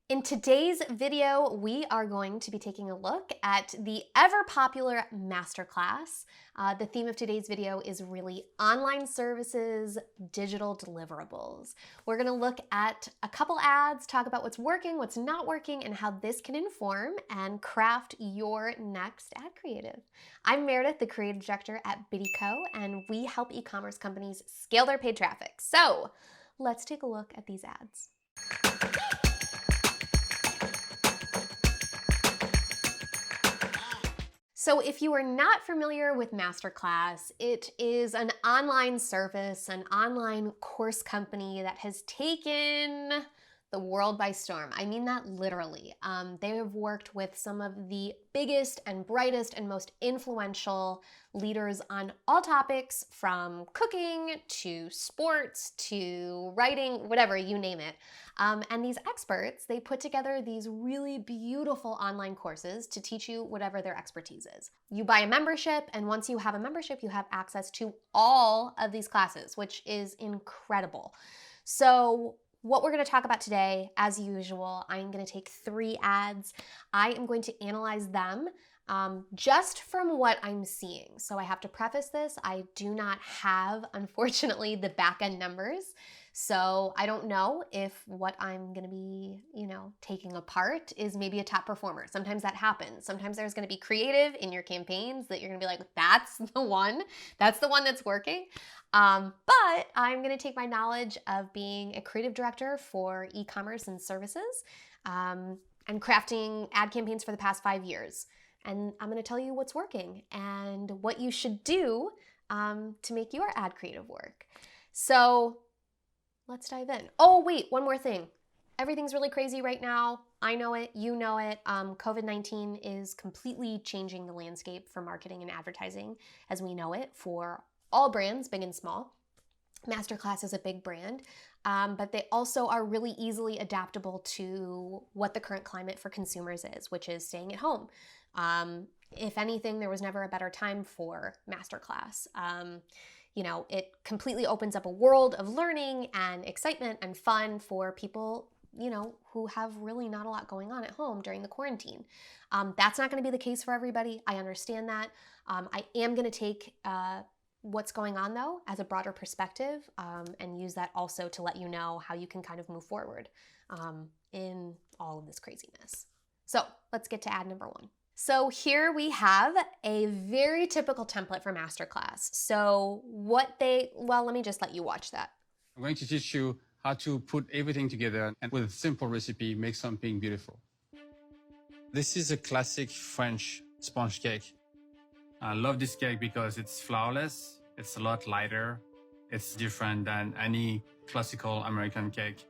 In today's video, we are going to be taking a look at the ever-popular MasterClass. The theme of today's video is really online services, digital deliverables. We're going to look at a couple ads, talk about what's working, what's not working, and how this can inform and craft your next ad creative. I'm Meredith, the creative director at BiddyCo, and we help e-commerce companies scale their paid traffic. So let's take a look at these ads. So if you are not familiar with MasterClass, it is an online service, an online course company that has taken the world by storm. I mean that literally. They have worked with some of the biggest and brightest and most influential leaders on all topics, from cooking to sports to writing, whatever, you name it. And these experts, they put together these really beautiful online courses to teach you whatever their expertise is. You buy a membership, and once you have a membership, you have access to all of these classes, which is incredible. So what we're going to talk about today, as usual, I'm going to take 3 ads. I am going to analyze them just from what I'm seeing. So I have to preface this, I do not have, unfortunately, the back-end numbers. So I don't know if what I'm going to be, taking apart is maybe a top performer. Sometimes that happens. Sometimes there's going to be creative in your campaigns that you're going to be like, that's the one that's working. But I'm going to take my knowledge of being a creative director for e-commerce and services and crafting ad campaigns for the past 5 years. And I'm going to tell you what's working and what you should do to make your ad creative work. So let's dive in. Oh, wait, one more thing. Everything's really crazy right now. I know it, you know it. COVID-19 is completely changing the landscape for marketing and advertising as we know it for all brands, big and small. MasterClass is a big brand, but they also are really easily adaptable to what the current climate for consumers is, which is staying at home. If anything, there was never a better time for MasterClass. It completely opens up a world of learning and excitement and fun for people, who have really not a lot going on at home during the quarantine. That's not going to be the case for everybody. I understand that. I am going to take what's going on, though, as a broader perspective and use that also to let you know how you can kind of move forward in all of this craziness. So let's get to ad number 1. So here we have a very typical template for MasterClass. So let me just let you watch that. I'm going to teach you how to put everything together and with a simple recipe, make something beautiful. This is a classic French sponge cake. I love this cake because it's flawless, it's a lot lighter, it's different than any classical American cake.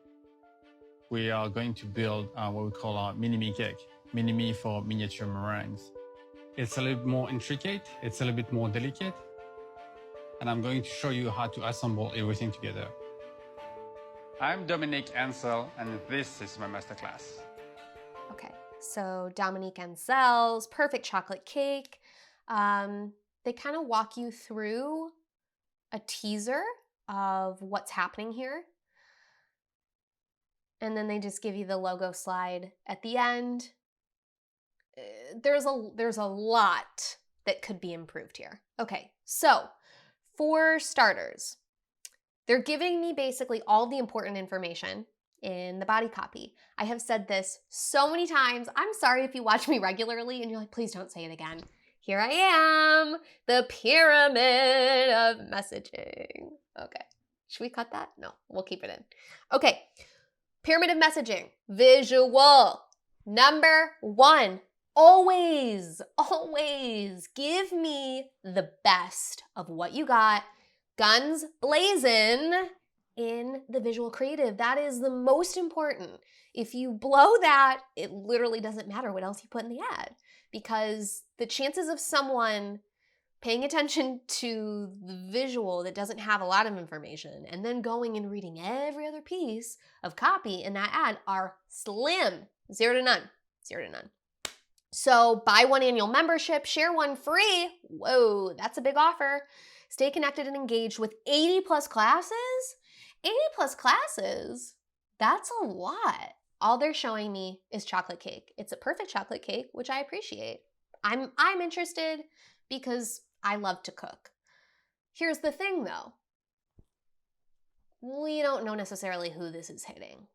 We are going to build what we call our mini-me cake. Mini-me for miniature meringues. It's a little bit more intricate, it's a little bit more delicate, and I'm going to show you how to assemble everything together. I'm Dominique Ansel, and this is my masterclass. Okay, so Dominique Ansel's Perfect Chocolate Cake. They kind of walk you through a teaser of what's happening here. And then they just give you the logo slide at the end. There's a lot that could be improved here. Okay, so for starters, they're giving me basically all the important information in the body copy. I have said this so many times. I'm sorry if you watch me regularly and you're like, please don't say it again. Here I am, the pyramid of messaging. Okay, should we cut that? No, we'll keep it in. Okay, pyramid of messaging, visual. Number 1. Always give me the best of what you got, guns blazing, in the visual creative. That is the most important. If you blow that, it literally doesn't matter what else you put in the ad, because the chances of someone paying attention to the visual that doesn't have a lot of information and then going and reading every other piece of copy in that ad are slim. 0 to none. 0 to none. So buy 1 annual membership, share 1 free. Whoa, that's a big offer. Stay connected and engaged with 80 plus classes. 80 plus classes? That's a lot. All they're showing me is chocolate cake. It's a perfect chocolate cake, which I appreciate. I'm interested because I love to cook. Here's the thing though. We don't know necessarily who this is hitting.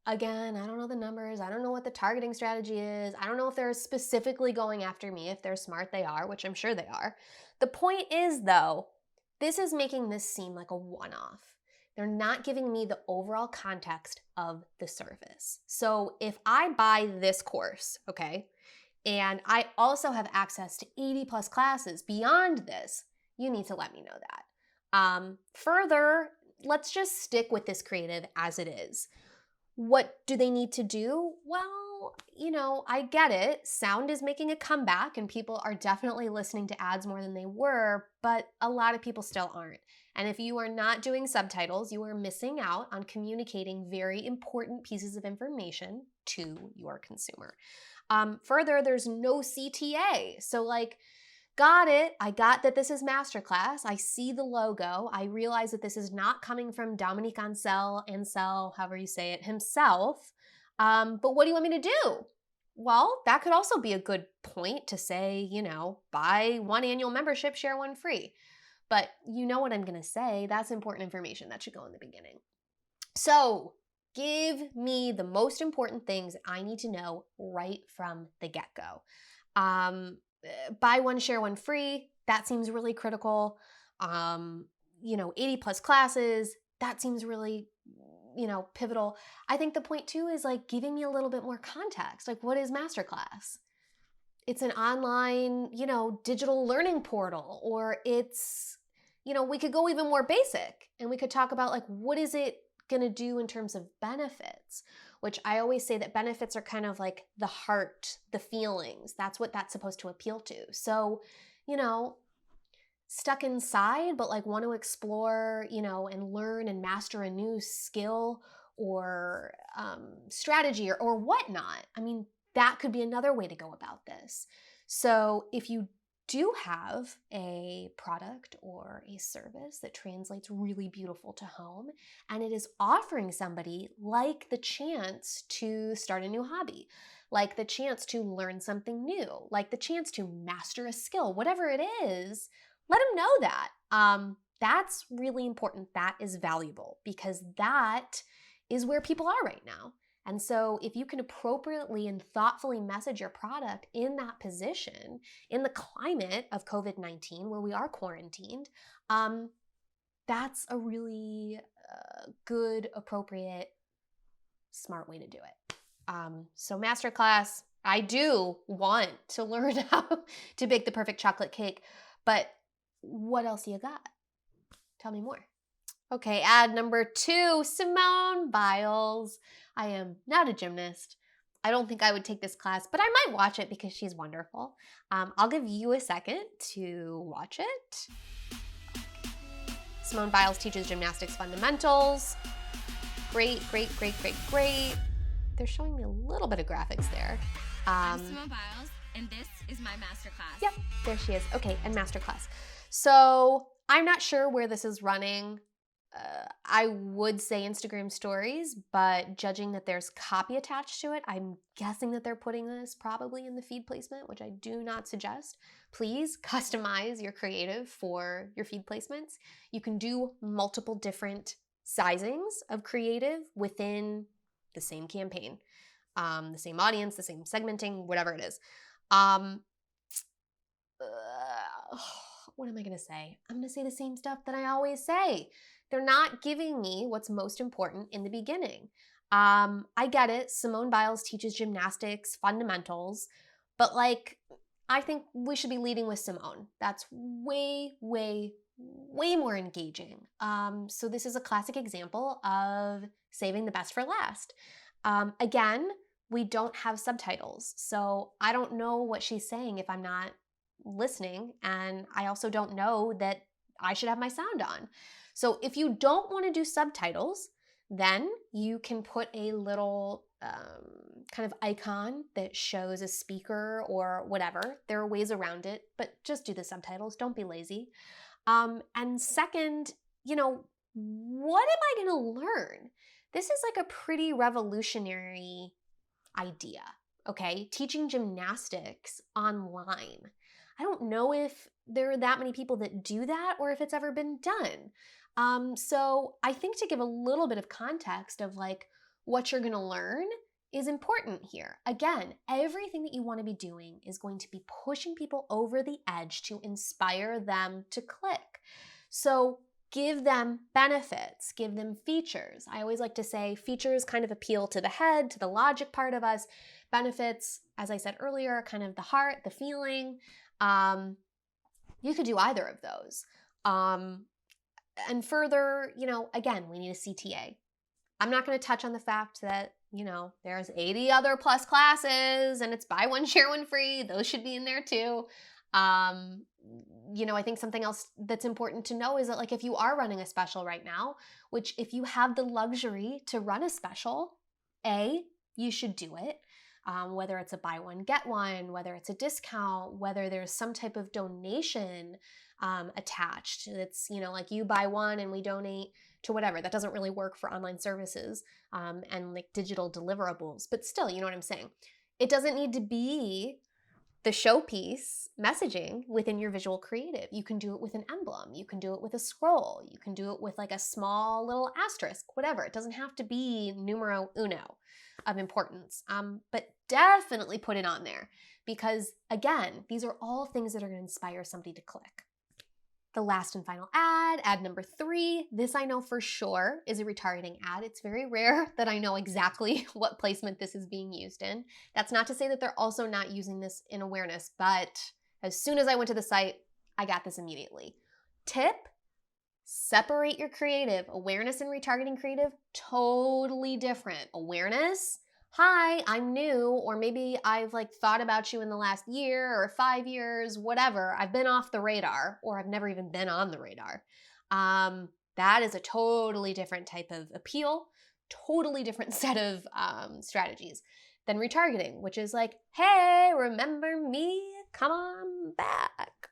Again, I don't know the numbers. I don't know what the targeting strategy is. I don't know if they're specifically going after me. If they're smart, they are, which I'm sure they are. The point is, though, this is making this seem like a one-off. They're not giving me the overall context of the service. So if I buy this course, okay, and I also have access to 80 plus classes beyond this, you need to let me know that. Further, let's just stick with this creative as it is. What do they need to do? Well, I get it. Sound is making a comeback and people are definitely listening to ads more than they were, but a lot of people still aren't. And if you are not doing subtitles, you are missing out on communicating very important pieces of information to your consumer. Further, there's no CTA. So got it. I got that this is MasterClass. I see the logo. I realize that this is not coming from Dominique Ansel, however you say it, himself. But what do you want me to do? Well, that could also be a good point to say, buy one annual membership, share one free. But you know what I'm going to say. That's important information. That should go in the beginning. So give me the most important things I need to know right from the get-go. Buy one, share one free. That seems really critical. 80 plus classes. That seems really, pivotal. I think the point too is giving me a little bit more context. What is MasterClass? It's an online, digital learning portal, or it's, we could go even more basic and we could talk about what is it going to do in terms of benefits, which I always say that benefits are kind of like the heart, the feelings. That's what that's supposed to appeal to. So, stuck inside, but want to explore, and learn and master a new skill or strategy or whatnot. I mean, that could be another way to go about this. So if you do have a product or a service that translates really beautiful to home, and it is offering somebody the chance to start a new hobby, the chance to learn something new, the chance to master a skill, whatever it is, let them know that. That's really important. That is valuable because that is where people are right now. And so if you can appropriately and thoughtfully message your product in that position, in the climate of COVID-19 where we are quarantined, that's a really good, appropriate, smart way to do it. So MasterClass, I do want to learn how to bake the perfect chocolate cake, but what else you got? Tell me more. Okay, ad number 2, Simone Biles. I am not a gymnast. I don't think I would take this class, but I might watch it because she's wonderful. I'll give you a second to watch it. Simone Biles teaches gymnastics fundamentals. Great, great, great, great, great. They're showing me a little bit of graphics there. I'm Simone Biles, and this is my MasterClass. Yep, there she is. Okay, and MasterClass. So I'm not sure where this is running. I would say Instagram stories, but judging that there's copy attached to it, I'm guessing that they're putting this probably in the feed placement, which I do not suggest. Please customize your creative for your feed placements. You can do multiple different sizings of creative within the same campaign, the same audience, the same segmenting, whatever it is. What am I going to say? I'm going to say the same stuff that I always say. They're not giving me what's most important in the beginning. I get it. Simone Biles teaches gymnastics fundamentals, but I think we should be leading with Simone. That's way, way, way more engaging. So this is a classic example of saving the best for last. Again, we don't have subtitles, so I don't know what she's saying if I'm not listening, and I also don't know that I should have my sound on. So if you don't want to do subtitles, then you can put a little kind of icon that shows a speaker or whatever. There are ways around it, but just do the subtitles. Don't be lazy. And second, what am I going to learn? This is like a pretty revolutionary idea, okay? Teaching gymnastics online. I don't know if there are that many people that do that or if it's ever been done. So I think to give a little bit of context of like what you're gonna learn is important here. Again, everything that you wanna be doing is going to be pushing people over the edge to inspire them to click. So give them benefits, give them features. I always like to say features kind of appeal to the head, to the logic part of us. Benefits, as I said earlier, kind of the heart, the feeling. You could do either of those. And further, again, we need a CTA. I'm not going to touch on the fact that, there's 80 other plus classes and it's buy one, share one free. Those should be in there too. I think something else that's important to know is that like if you are running a special right now, which if you have the luxury to run a special, you should do it. Whether it's a buy one, get one, whether it's a discount, whether there's some type of donation attached. That's, like you buy one and we donate to whatever. That doesn't really work for online services and like digital deliverables, but still, you know what I'm saying? It doesn't need to be the showpiece messaging within your visual creative. You can do it with an emblem. You can do it with a scroll. You can do it with like a small little asterisk, whatever. It doesn't have to be numero uno of importance, but definitely put it on there because again, these are all things that are going to inspire somebody to click. The last and final ad number 3. This I know for sure is a retargeting ad. It's very rare that I know exactly what placement this is being used in. That's not to say that they're also not using this in awareness, but as soon as I went to the site, I got this immediately. Tip, separate your creative. Awareness and retargeting creative, totally different. Awareness, hi, I'm new, or maybe I've like thought about you in the last year or 5 years, whatever. I've been off the radar, or I've never even been on the radar. That is a totally different type of appeal, totally different set of strategies than retargeting, which is like, hey, remember me? Come on back.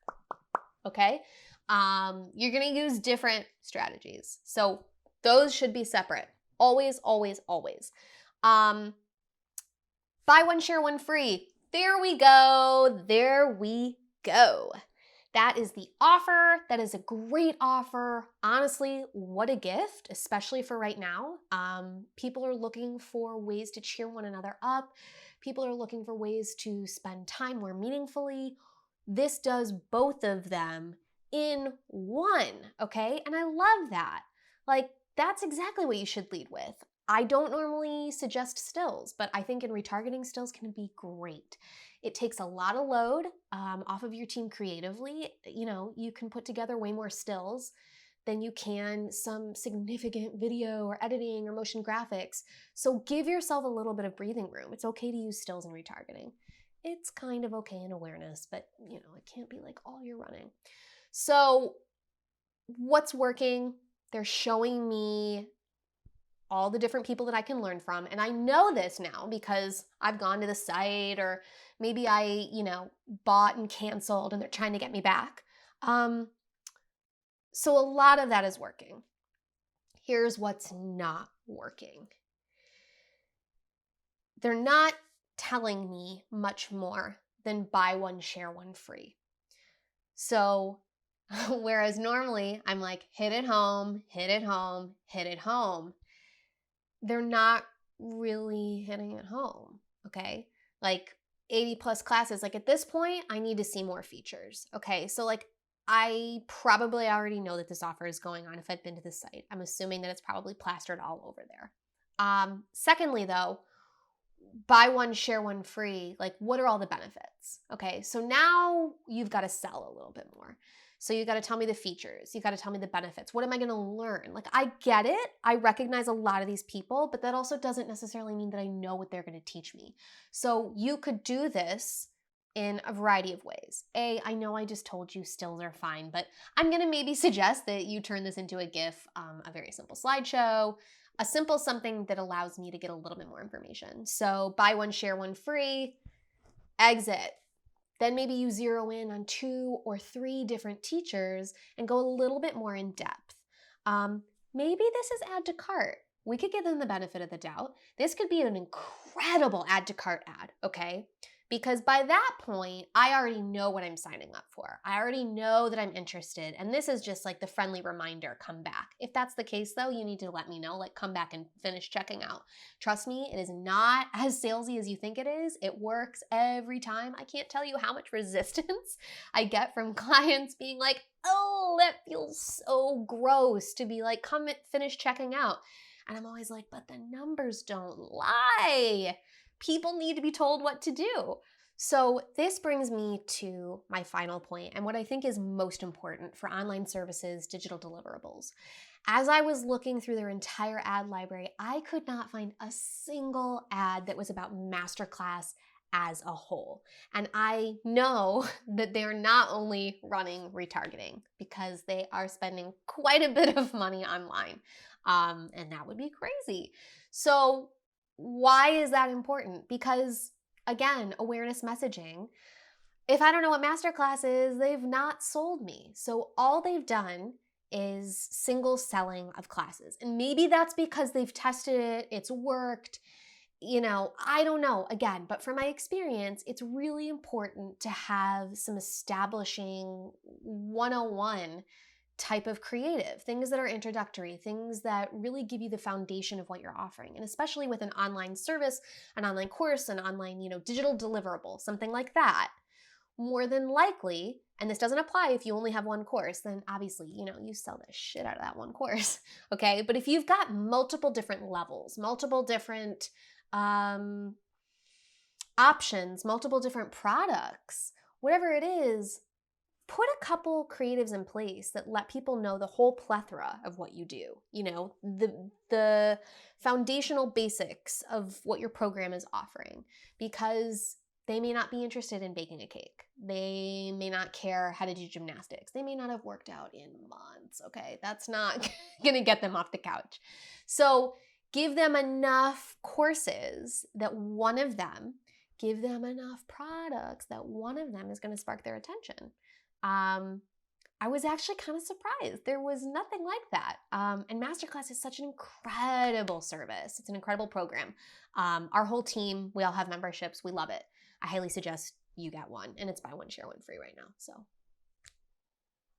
Okay? You're gonna use different strategies. So those should be separate. Always, always, always. Buy one, share one free. There we go. There we go. That is the offer. That is a great offer. Honestly, what a gift, especially for right now. People are looking for ways to cheer one another up. People are looking for ways to spend time more meaningfully. This does both of them in one, okay? And I love that. Like, that's exactly what you should lead with. I don't normally suggest stills, but I think in retargeting, stills can be great. It takes a lot of load off of your team creatively. You can put together way more stills than you can some significant video or editing or motion graphics. So give yourself a little bit of breathing room. It's okay to use stills in retargeting. It's kind of okay in awareness, but it can't be like all you're running. So what's working? They're showing me all the different people that I can learn from. And I know this now because I've gone to the site, or maybe I, bought and canceled and they're trying to get me back. So a lot of that is working. Here's what's not working. They're not telling me much more than buy one, share one free. So whereas normally I'm like, hit it home, hit it home, hit it home. They're not really hitting it home, okay? Like 80 plus classes, like at this point, I need to see more features, okay? So like I probably already know that this offer is going on if I've been to the site. I'm assuming that it's probably plastered all over there. Secondly though, buy one, share one free, like what are all the benefits? Okay, so now you've got to sell a little bit more. So you got to tell me the features. You got to tell me the benefits. What am I going to learn? Like I get it. I recognize a lot of these people, but that also doesn't necessarily mean that I know what they're going to teach me. So you could do this in a variety of ways. I know I just told you stills are fine, but I'm going to maybe suggest that you turn this into a GIF, a very simple slideshow, a simple something that allows me to get a little bit more information. So buy one, share one free, exit. Then maybe you zero in on 2 or 3 different teachers and go a little bit more in depth. Maybe this is add to cart. we could give them the benefit of the doubt. This could be an incredible add to cart ad, okay? Because by that point, I already know what I'm signing up for. I already know that I'm interested. And this is just like the friendly reminder, come back. If that's the case though, you need to let me know, like come back and finish checking out. Trust me, it is not as salesy as you think it is. It works every time. I can't tell you how much resistance I get from clients being like, oh, that feels so gross to be like, come finish checking out. And I'm always like, but the numbers don't lie. People need to be told what to do. So this brings me to my final point and what I think is most important for online services, digital deliverables. As I was looking through their entire ad library, I could not find a single ad that was about MasterClass as a whole. And I know that they're not only running retargeting because they are spending quite a bit of money online. And that would be crazy. So why is that important? Because again, awareness messaging. If I don't know what MasterClass is, they've not sold me. So all they've done is single selling of classes. And maybe that's because they've tested it, it's worked. I don't know, again, but from my experience, it's really important to have some establishing 101 type of creative, things that are introductory, things that really give you the foundation of what you're offering. And especially with an online service, an online course, an online, digital deliverable, something like that, more than likely, and this doesn't apply if you only have one course, then obviously, you sell the shit out of that one course, okay? But if you've got multiple different levels, multiple different options, multiple different products, whatever it is, put a couple creatives in place that let people know the whole plethora of what you do, the foundational basics of what your program is offering, because they may not be interested in baking a cake. They may not care how to do gymnastics. They may not have worked out in months, okay? That's not gonna get them off the couch. So give them enough courses that give them enough products that one of them is gonna spark their attention. I was actually kind of surprised. There was nothing like that. And MasterClass is such an incredible service. It's an incredible program. Our whole team, we all have memberships. We love it. I highly suggest you get one, and it's buy one, share one free right now. So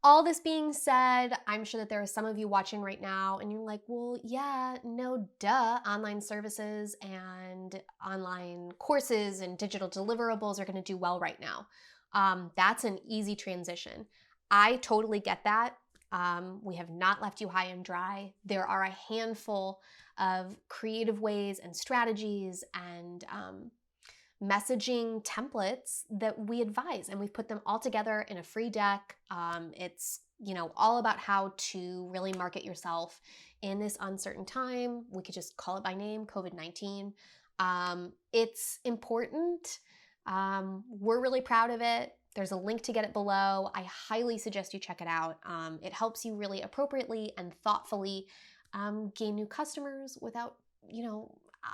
all this being said, I'm sure that there are some of you watching right now and you're like, well, yeah, no, duh, online services and online courses and digital deliverables are going to do well right now. That's an easy transition. I totally get that. We have not left you high and dry. There are a handful of creative ways and strategies and messaging templates that we advise, and we've put them all together in a free deck. It's all about how to really market yourself in this uncertain time. We could just call it by name, COVID-19. It's important. We're really proud of it. There's a link to get it below. I highly suggest you check it out. It helps you really appropriately and thoughtfully gain new customers without,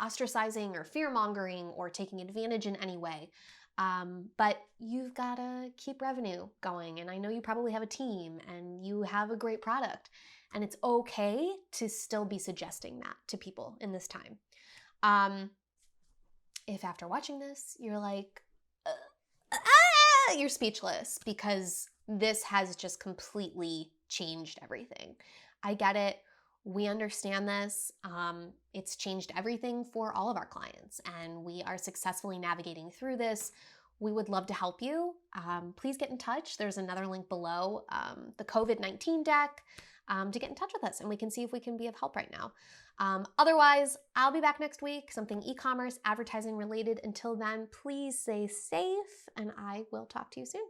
ostracizing or fear-mongering or taking advantage in any way. But you've got to keep revenue going. And I know you probably have a team and you have a great product. And it's okay to still be suggesting that to people in this time. If after watching this, you're like, you're speechless because this has just completely changed everything. I get it. We understand this. It's changed everything for all of our clients, and we are successfully navigating through this. We would love to help you. Please get in touch. There's another link below, the COVID-19 deck, to get in touch with us, and we can see if we can be of help right now. Otherwise, I'll be back next week, something e-commerce, advertising related. Until then, please stay safe, and I will talk to you soon.